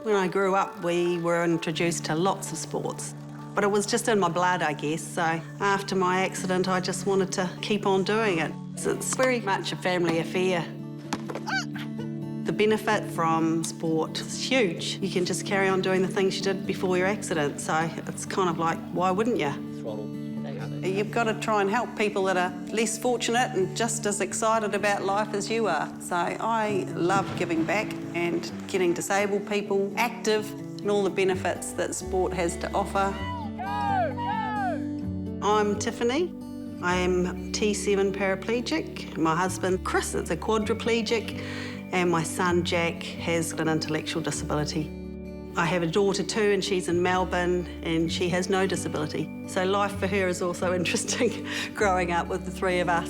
When I grew up, we were introduced to lots of sports, but it was just in my blood, I guess. So after my accident, I just wanted to keep on doing it. So it's very much a family affair. The benefit from sport is huge. You can just carry on doing the things you did before your accident, so it's kind of like, why wouldn't you? You've got to try and help people that are less fortunate and just as excited about life as you are. So I love giving back and getting disabled people active and all the benefits that sport has to offer. I'm Tiffiney. I am T7 paraplegic. My husband, Chris, is a quadriplegic, and my son, Jack, has an intellectual disability. I have a daughter too, and she's in Melbourne, and she has no disability. So life for her is also interesting, growing up with the three of us.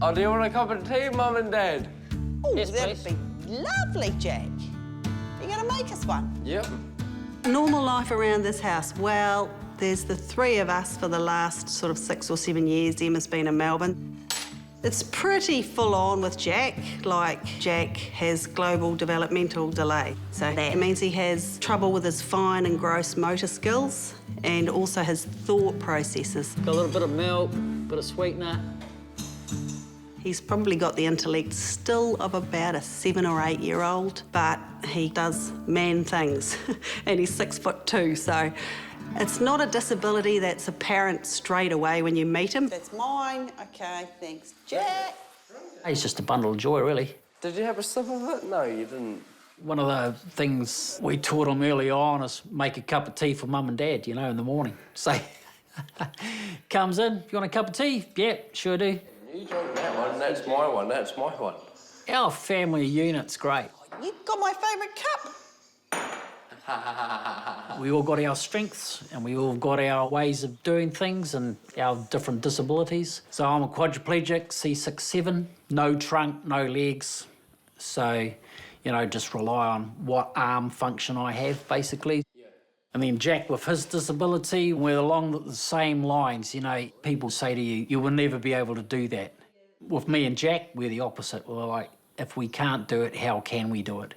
Oh, do you want a cup of tea, Mum and Dad? Oh, yes, that'd be lovely, Jack. Are you going to make us one? Yep. Normal life around this house, well, there's the three of us for the last sort of 6 or 7 years. Emma's been in Melbourne. It's pretty full on with Jack. Like, Jack has global developmental delay. So that means he has trouble with his fine and gross motor skills and also his thought processes. Got a little bit of milk, bit of sweetener. He's probably got the intellect still of about a 7 or 8 year old, but he does man things. And he's 6'2", so it's not a disability that's apparent straight away when you meet him. That's mine. OK, thanks, Jack. He's just a bundle of joy, really. Did you have a sip of it? No, you didn't. One of the things we taught him early on is make a cup of tea for Mum and Dad, you know, in the morning. Say, comes in, you want a cup of tea? Yeah, sure do. You drink that one, that's my one, that's my one. Our family unit's great. You've got my favourite cup. We all got our strengths and we all got our ways of doing things and our different disabilities. So I'm a quadriplegic, C6-7, no trunk, no legs. So, you know, just rely on what arm function I have, basically. And then Jack, with his disability, we're along the same lines. You know, people say to you, you will never be able to do that. With me and Jack, we're the opposite. We're like, if we can't do it, how can we do it?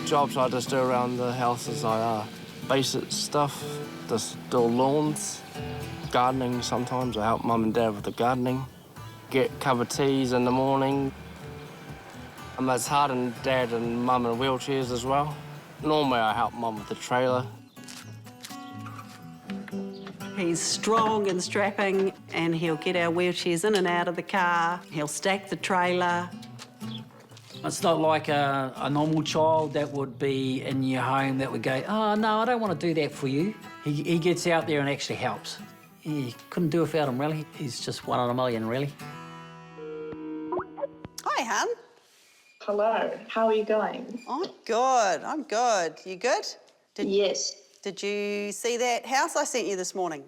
Jobs I just do around the house is basic stuff, just do lawns, gardening sometimes. I help Mum and Dad with the gardening, get a cup of teas in the morning. It's hard and Dad and Mum in wheelchairs as well. Normally I help Mum with the trailer. He's strong and strapping, and he'll get our wheelchairs in and out of the car. He'll stack the trailer. It's not like a normal child that would be in your home that would go, oh, no, I don't want to do that for you. He gets out there and actually helps. You couldn't do without him, really. He's just one in a million, really. Hi, hon. Hello, how are you going? I'm good, I'm good. You good? Yes. Did you see that house I sent you this morning?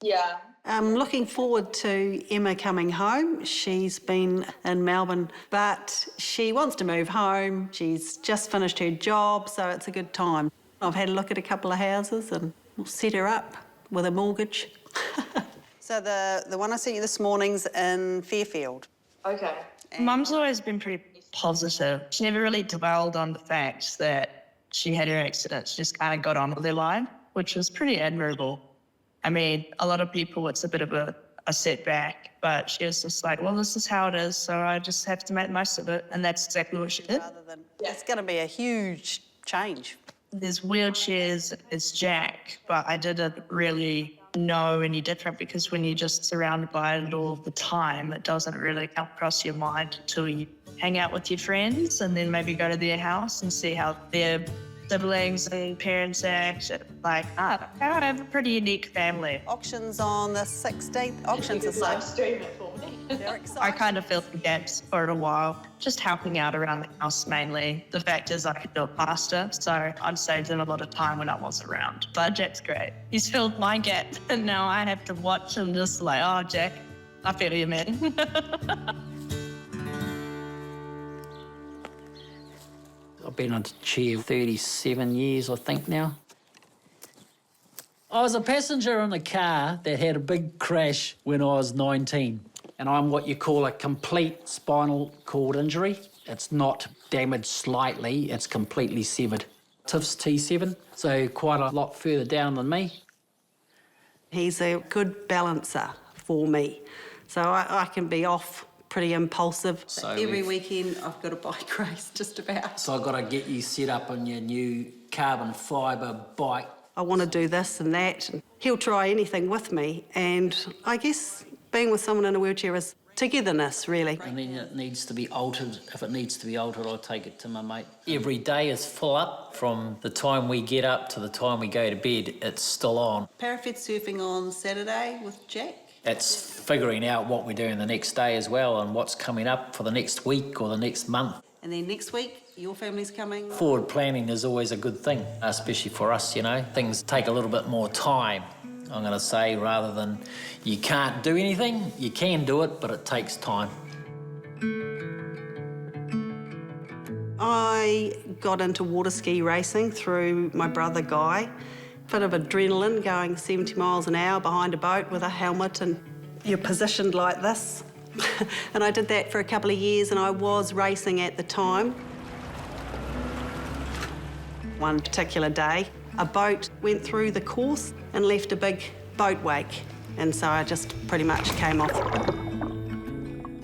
Yeah. I'm looking forward to Emma coming home. She's been in Melbourne, but she wants to move home. She's just finished her job, so it's a good time. I've had a look at a couple of houses and we'll set her up with a mortgage. So the one I sent you this morning's in Fairfield. Okay. Mum's always been pretty positive. She never really dwelled on the fact that she had her accident. She just kind of got on with her life, which was pretty admirable. I mean, a lot of people, it's a bit of a setback, but she was just like, well, this is how it is, so I just have to make the most of it, and that's exactly what she did. Rather than, it's going to be a huge change. There's wheelchairs, it's Jack, but I didn't really know any different because when you're just surrounded by it all the time, it doesn't really come across your mind until you hang out with your friends and then maybe go to their house and see how their siblings and parents act. Like, I have a pretty unique family. Auctions on the 16th. Auctions are so... Stream it for me. They're exciting. I kind of filled the gaps for a while, just helping out around the house mainly. The fact is I could do it faster, so I'd saved him a lot of time when I wasn't around. But Jack's great. He's filled my gap, and now I have to watch him just like, oh, Jack, I feel you, man. I've been on the chair 37 years, I think, now. I was a passenger in a car that had a big crash when I was 19, and I'm what you call a complete spinal cord injury. It's not damaged slightly, it's completely severed. Tiff's T7, so quite a lot further down than me. He's a good balancer for me, so I can be off pretty impulsive. So every weekend I've got a bike race, just about. So I've got to get you set up on your new carbon fibre bike. I want to do this and that. And he'll try anything with me, and I guess being with someone in a wheelchair is togetherness, really. And then it needs to be altered. If it needs to be altered, I'll take it to my mate. Every day is full up. From the time we get up to the time we go to bed, it's still on. Parapet surfing on Saturday with Jack. It's figuring out what we're doing the next day as well and what's coming up for the next week or the next month. And then next week, your family's coming. Forward planning is always a good thing, especially for us, you know. Things take a little bit more time, I'm going to say, rather than you can't do anything. You can do it, but it takes time. I got into water ski racing through my brother Guy. Bit of adrenaline, going 70 miles an hour behind a boat with a helmet, and you're positioned like this. And I did that for a couple of years, and I was racing at the time. One particular day, a boat went through the course and left a big boat wake, and so I just pretty much came off.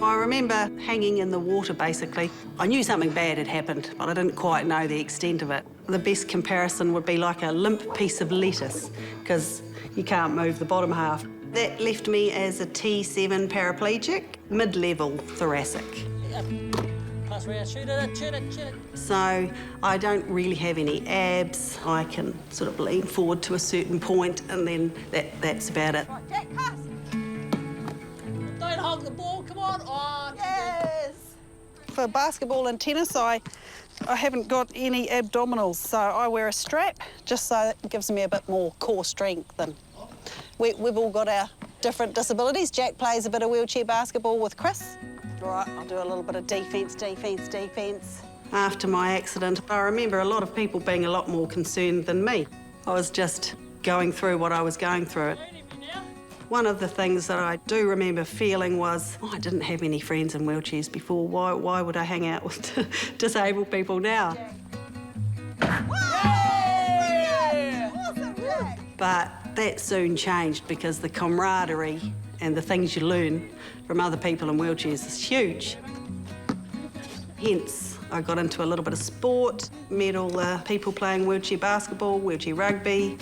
I remember hanging in the water, basically. I knew something bad had happened, but I didn't quite know the extent of it. The best comparison would be like a limp piece of lettuce, because you can't move the bottom half. That left me as a T7 paraplegic, mid-level thoracic. So I don't really have any abs. I can sort of lean forward to a certain point, and then that's about it. Don't hug the ball, come on. Oh, yes! For basketball and tennis, I haven't got any abdominals, so I wear a strap just so it gives me a bit more core strength. And we've all got our different disabilities. Jack plays a bit of wheelchair basketball with Chris. Right, I'll do a little bit of defence, defence, defence. After my accident, I remember a lot of people being a lot more concerned than me. I was just going through what I was going through. One of the things that I do remember feeling was, I didn't have any friends in wheelchairs before. Why would I hang out with disabled people now? But that soon changed, because the camaraderie and the things you learn from other people in wheelchairs is huge. Hence, I got into a little bit of sport, met all the people playing wheelchair basketball, wheelchair rugby.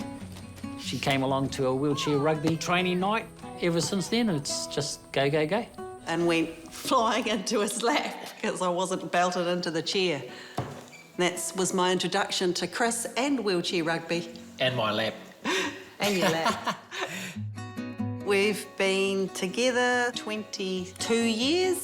She came along to a wheelchair rugby training night. Ever since then, it's just go, go, go. And went flying into his lap because I wasn't belted into the chair. That was my introduction to Chris and wheelchair rugby. And my lap. And your lap. We've been together 22 years.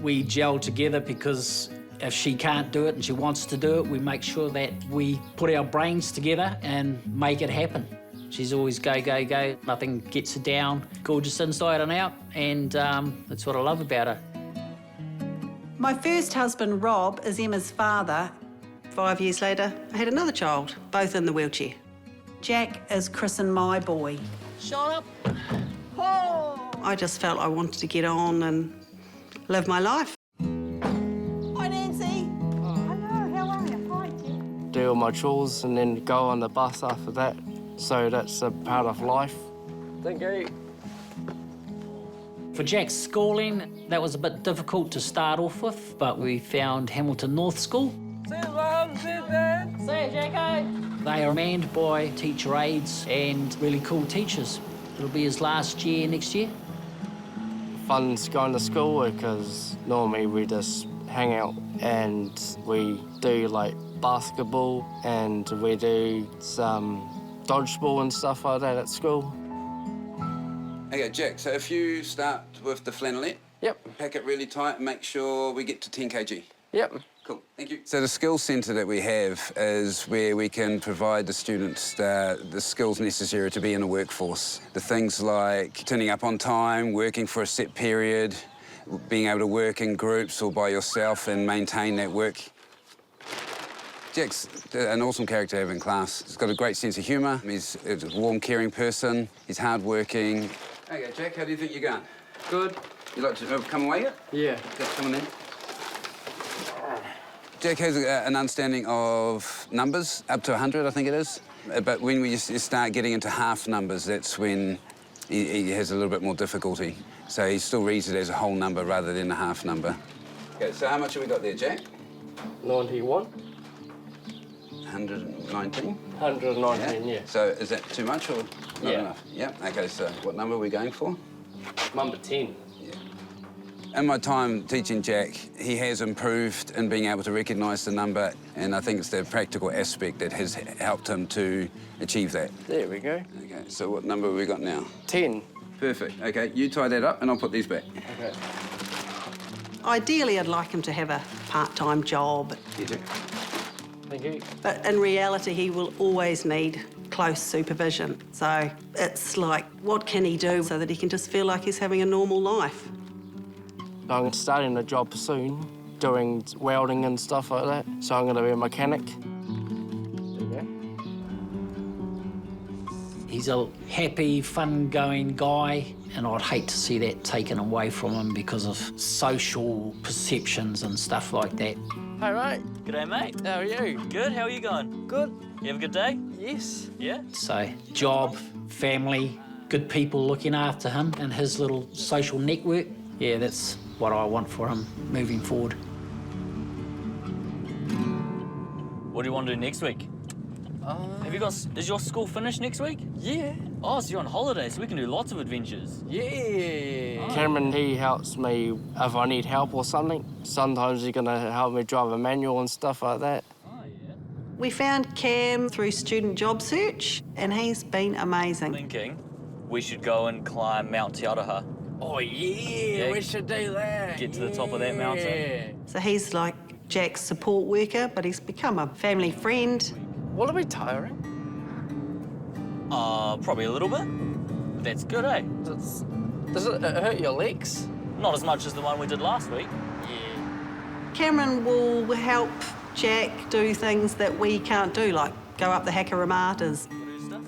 We gel together because if she can't do it and she wants to do it, we make sure that we put our brains together and make it happen. She's always go, go, go. Nothing gets her down. Gorgeous inside and out, and that's what I love about her. My first husband, Rob, is Emma's father. 5 years later, I had another child, both in the wheelchair. Jack is Chris and my boy. Shut up. Oh. I just felt I wanted to get on and live my life. Hi, Nancy. Hello, how are you? Hi, Jim. Do all my chores and then go on the bus after that. So that's a part of life. Thank you. For Jack's schooling, that was a bit difficult to start off with, but we found Hamilton North School. See you, Mum. See you, Dad. See you, Jacko. They are manned by teacher aides and really cool teachers. It'll be his last year next year. Fun's going to school because normally we just hang out and we do like basketball and we do some dodgeball and stuff like that at school. Okay, Jack, so if you start with the flannelette, Yep. pack it really tight and make sure we get to 10 kg. Yep. Cool, thank you. So the skills centre that we have is where we can provide the students the skills necessary to be in the workforce. The things like turning up on time, working for a set period, being able to work in groups or by yourself and maintain that work. Jack's an awesome character to have in class. He's got a great sense of humour. He's a warm, caring person. He's hard-working. Okay, Jack, how do you think you're going? Good. You like to come away yet? Yeah. Jack's coming in. Jack has an understanding of numbers, up to 100, I think it is. But when we start getting into half numbers, that's when he has a little bit more difficulty. So he still reads it as a whole number rather than a half number. Okay, so how much have we got there, Jack? 91. 119? 119, yeah. So is that too much or not Yeah. enough? Yeah. Okay, so what number are we going for? Number 10. In my time teaching Jack, he has improved in being able to recognise the number, and I think it's the practical aspect that has helped him to achieve that. There we go. Okay, so what number have we got now? 10. Perfect. Okay, you tie that up and I'll put these back. Okay. Ideally, I'd like him to have a part-time job, Here, Jack. Thank you. but in reality, he will always need close supervision. So it's like, what can he do so that he can just feel like he's having a normal life? I'm starting a job soon, doing welding and stuff like that, so I'm going to be a mechanic. There you He's a happy, fun-going guy, and I'd hate to see that taken away from him because of social perceptions and stuff like that. go. Hey, mate. G'day, mate. How are you? Good, how are you going? Good. You have a good day? Yes. Yeah? So, job, family, good people looking after him and his little social network. Yeah, that's what I want for him moving forward. What do you want to do next week? Have you got... Is your school finished next week? Yeah. Oh, so you're on holiday, so we can do lots of adventures. Yeah. Cameron, he helps me if I need help or something. Sometimes he's going to help me drive a manual and stuff like that. Oh, yeah. We found Cam through student job search, and he's been amazing. Thinking we should go and climb Mount Te Araha. Oh, yeah, we should do that. Get to the top of that mountain. So he's like Jack's support worker, but he's become a family friend. Will it be tiring? Probably a little bit. But that's good, eh? Does it hurt your legs? Not as much as the one we did last week. Cameron will help Jack do things that we can't do, like go up the Hakaramatas. Do stuff.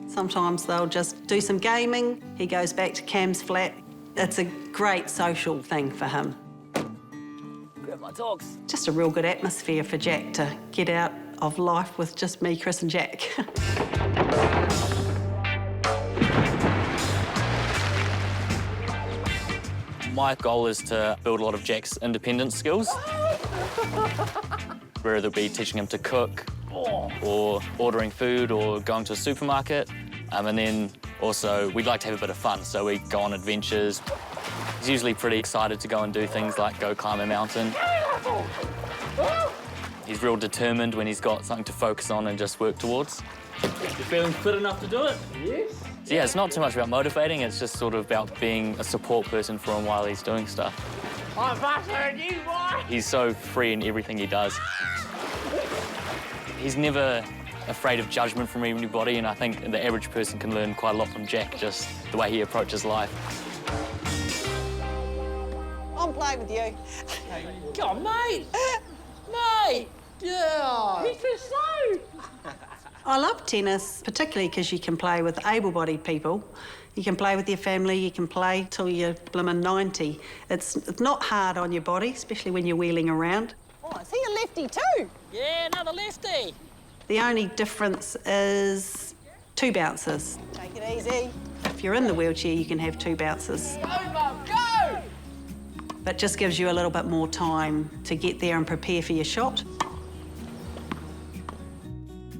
Sometimes they'll just do some gaming. He goes back to Cam's flat. It's a great social thing for him. Grab my dogs. Just a real good atmosphere for Jack to get out of life with just me, Chris and Jack. My goal is to build a lot of Jack's independence skills. Whether it be teaching him to cook, or ordering food, or going to a supermarket. And then also, we'd like to have a bit of fun, so we go on adventures. He's usually pretty excited to go and do things like go climb a mountain. He's real determined when he's got something to focus on and just work towards. You feeling fit enough to do it? Yes. So yeah, it's not too much about motivating, it's just sort of about being a support person for him while he's doing stuff. I'm faster than you, boy! He's so free in everything he does. He's never afraid of judgment from anybody, and I think the average person can learn quite a lot from Jack, just the way he approaches life. I'm playing with you. Come on, mate! Mate! Yeah! He's so slow! I love tennis, particularly because you can play with able-bodied people. You can play with your family, you can play till you're blimmin' 90. It's not hard on your body, especially when you're wheeling around. Oh, I see a lefty too. Yeah, another lefty! The only difference is 2 bounces. Take it easy. If you're in the wheelchair, you can have 2 bounces. Go, Mum, go! That just gives you a little bit more time to get there and prepare for your shot.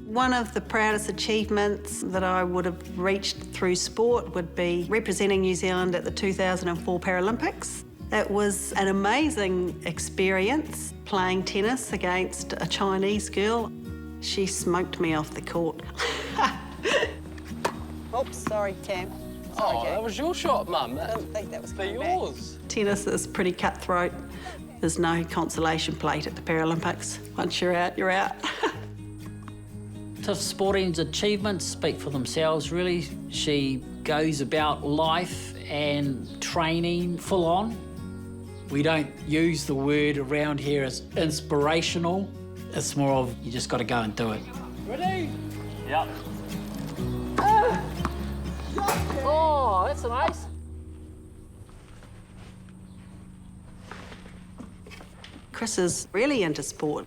One of the proudest achievements that I would have reached through sport would be representing New Zealand at the 2004 Paralympics. It was an amazing experience playing tennis against a Chinese girl. She smoked me off the court. Oops, sorry, Cam. Oh, that was your shot, Mum. I didn't think that was They're coming back. yours. Tennis is pretty cutthroat. There's no consolation plate at the Paralympics. Once you're out, you're out. Tiff Sporting's achievements speak for themselves, really. She goes about life and training full on. We don't use the word around here as inspirational. It's more of you just got to go and do it. Ready? Yep. Oh, that's nice. Chris is really into sport.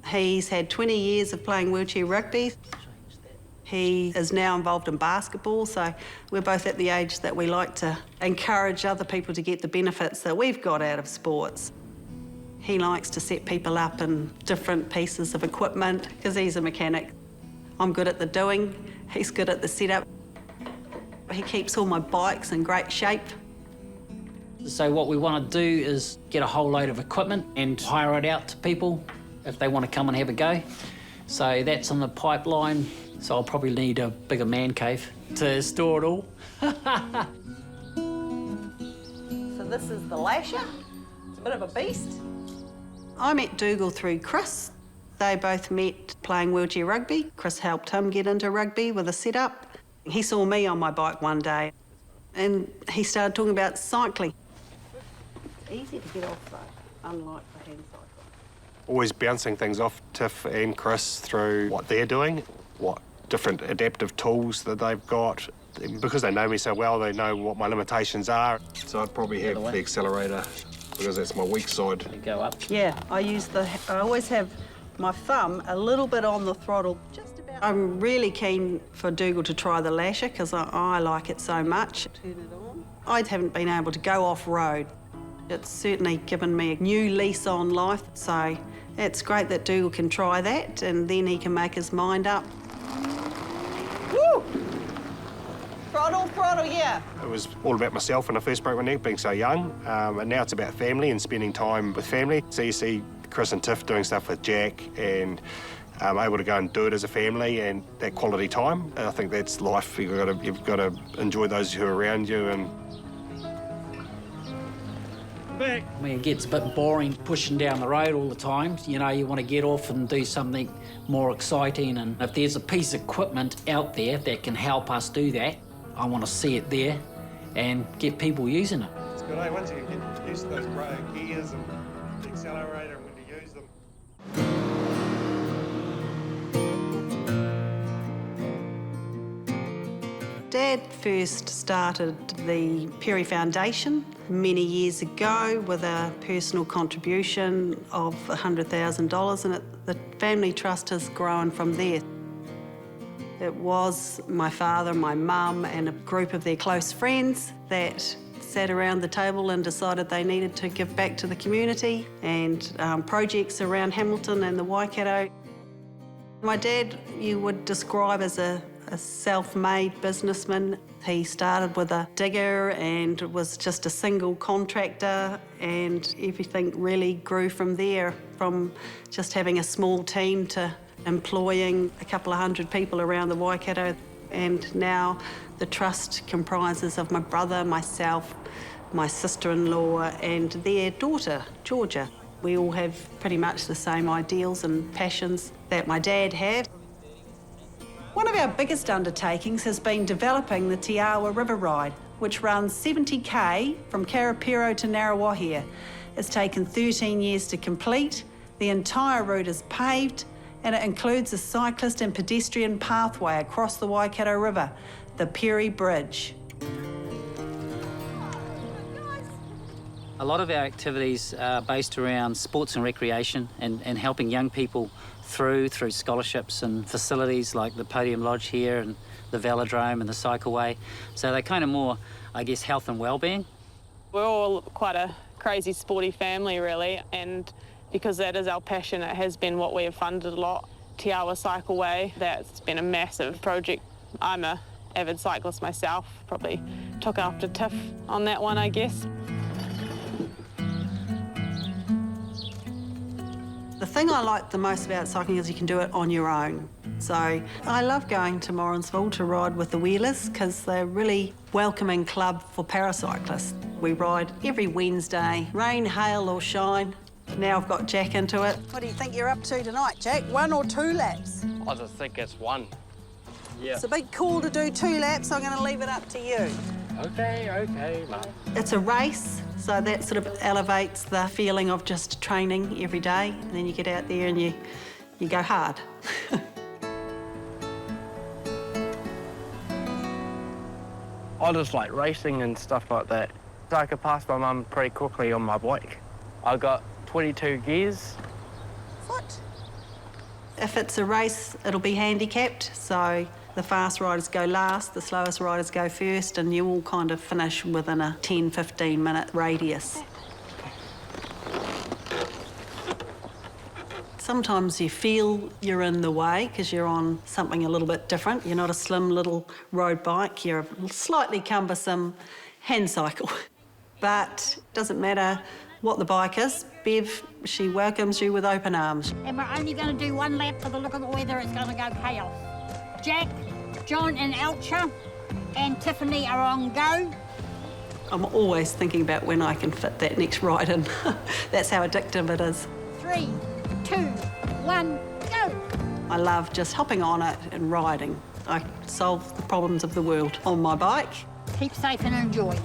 He's had 20 years of playing wheelchair rugby. He is now involved in basketball, so we're both at the age that we like to encourage other people to get the benefits that we've got out of sports. He likes to set people up in different pieces of equipment because he's a mechanic. I'm good at the doing, he's good at the setup. He keeps all my bikes in great shape. So what we want to do is get a whole load of equipment and hire it out to people if they want to come and have a go. So that's on the pipeline. So I'll probably need a bigger man cave to store it all. So this is the lasher. It's a bit of a beast. I met Dougal through Chris. They both met playing wheelchair rugby. Chris helped him get into rugby with a setup. He saw me on my bike one day and he started talking about cycling. It's easy to get off though, unlike the hand cycle. Always bouncing things off Tiff and Chris through what they're doing, what different adaptive tools that they've got. Because they know me so well, they know what my limitations are. So I'd probably have the accelerator because that's my weak side. You go up. Yeah, I always have my thumb a little bit on the throttle. Just about. I'm really keen for Dougal to try the lasher because I like it so much. Turn it on. I haven't been able to go off-road. It's certainly given me a new lease on life, so it's great that Dougal can try that and then he can make his mind up. Woo! Throttle, throttle, yeah. It was all about myself when I first broke my neck, being so young, and now it's about family and spending time with family. So you see Chris and Tiff doing stuff with Jack and able to go and do it as a family and that quality time. And I think that's life. You've got to enjoy those who are around you. And I mean, it gets a bit boring pushing down the road all the time. You know, you want to get off and do something more exciting. And if there's a piece of equipment out there that can help us do that, I want to see it there and get people using it. it's good, once you get used to those gears and the accelerator and when to use them. Dad first started the Perry Foundation many years ago with a personal contribution of $100,000 and the family trust has grown from there. It was my father, my mum and a group of their close friends that sat around the table and decided they needed to give back to the community and projects around Hamilton and the Waikato. My dad, you would describe as a self-made businessman. He started with a digger and was just a single contractor and everything really grew from there, from just having a small team to employing a couple of hundred people around the Waikato. And now the trust comprises of my brother, myself, my sister-in-law and their daughter, Georgia. We all have pretty much the same ideals and passions that my dad had. One of our biggest undertakings has been developing the Te Awa River Ride, which runs 70k from Karapiro to Ngarawahia. It's taken 13 years to complete. The entire route is paved and it includes a cyclist and pedestrian pathway across the Waikato River, the Perry Bridge. A lot of our activities are based around sports and recreation and helping young people through scholarships and facilities like the Podium Lodge here and the Velodrome and the Cycleway. So they're kind of more, I guess, health and well-being. We're all quite a crazy sporty family really, and because that is our passion, it has been what we have funded a lot. Te Awa Cycleway, that's been a massive project. I'm a avid cyclist myself, probably took after Tiff on that one, I guess. The thing I like the most about cycling is you can do it on your own. So I love going to Morrinsville to ride with the Wheelers because they're a really welcoming club for paracyclists. We ride every Wednesday, rain, hail or shine. Now I've got Jack into it. What do you think you're up to tonight, Jack? 1 or 2 laps? I just think it's one. Yeah. It's a bit cool to do 2 laps. I'm going to leave it up to you. Okay, Mum. It's a race, so that sort of elevates the feeling of just training every day. And then you get out there and you go hard. I just like racing and stuff like that. So I could pass my mum pretty quickly on my bike. I got 22 gears. What? If it's a race, it'll be handicapped, so the fast riders go last, the slowest riders go first, and you all kind of finish within a 10-15 minute radius. Sometimes you feel you're in the way because you're on something a little bit different. You're not a slim little road bike, you're a slightly cumbersome hand cycle. But it doesn't matter what the bike is, Bev, she welcomes you with open arms. And we're only going to do one lap for the look of the weather. It's going to go chaos. Jack, John and Elcha and Tiffany are on go. I'm always thinking about when I can fit that next ride in. That's how addictive it is. 3, 2, 1, go. I love just hopping on it and riding. I solve the problems of the world on my bike. Keep safe and enjoy.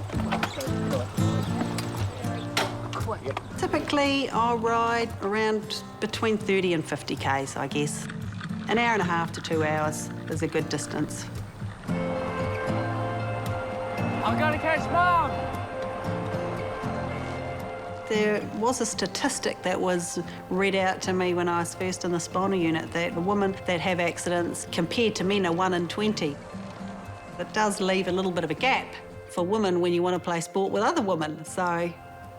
Typically, I'll ride around between 30 and 50 Ks, I guess. An hour and a half to 2 hours is a good distance. I'm gonna catch Mum! There was a statistic that was read out to me when I was first in the spinal unit that the women that have accidents compared to men are 1 in 20. It does leave a little bit of a gap for women when you want to play sport with other women. So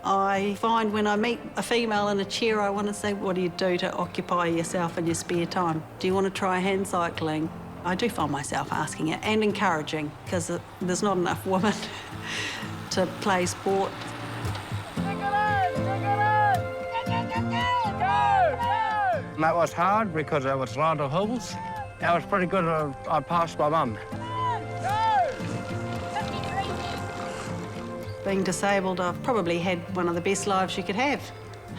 I find when I meet a female in a chair, I want to say, what do you do to occupy yourself in your spare time? Do you want to try hand cycling? I do find myself asking it and encouraging because there's not enough women to play sport. That was hard because there was a lot of hills. That was pretty good. I passed my mum. Being disabled, I've probably had one of the best lives you could have.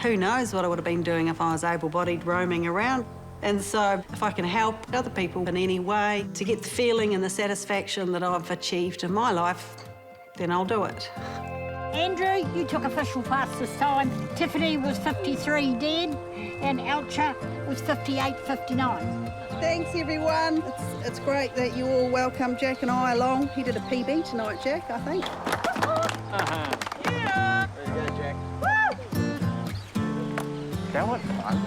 Who knows what I would have been doing if I was able-bodied roaming around. And so if I can help other people in any way to get the feeling and the satisfaction that I've achieved in my life, then I'll do it. Andrew, you took official fastest time. Tiffany was 53 dead, and Elcha was 58.59. Thanks, everyone. It's great that you all welcome Jack and I along. He did a PB tonight, Jack, I think. Yeah! Very good, Jack. That was fun.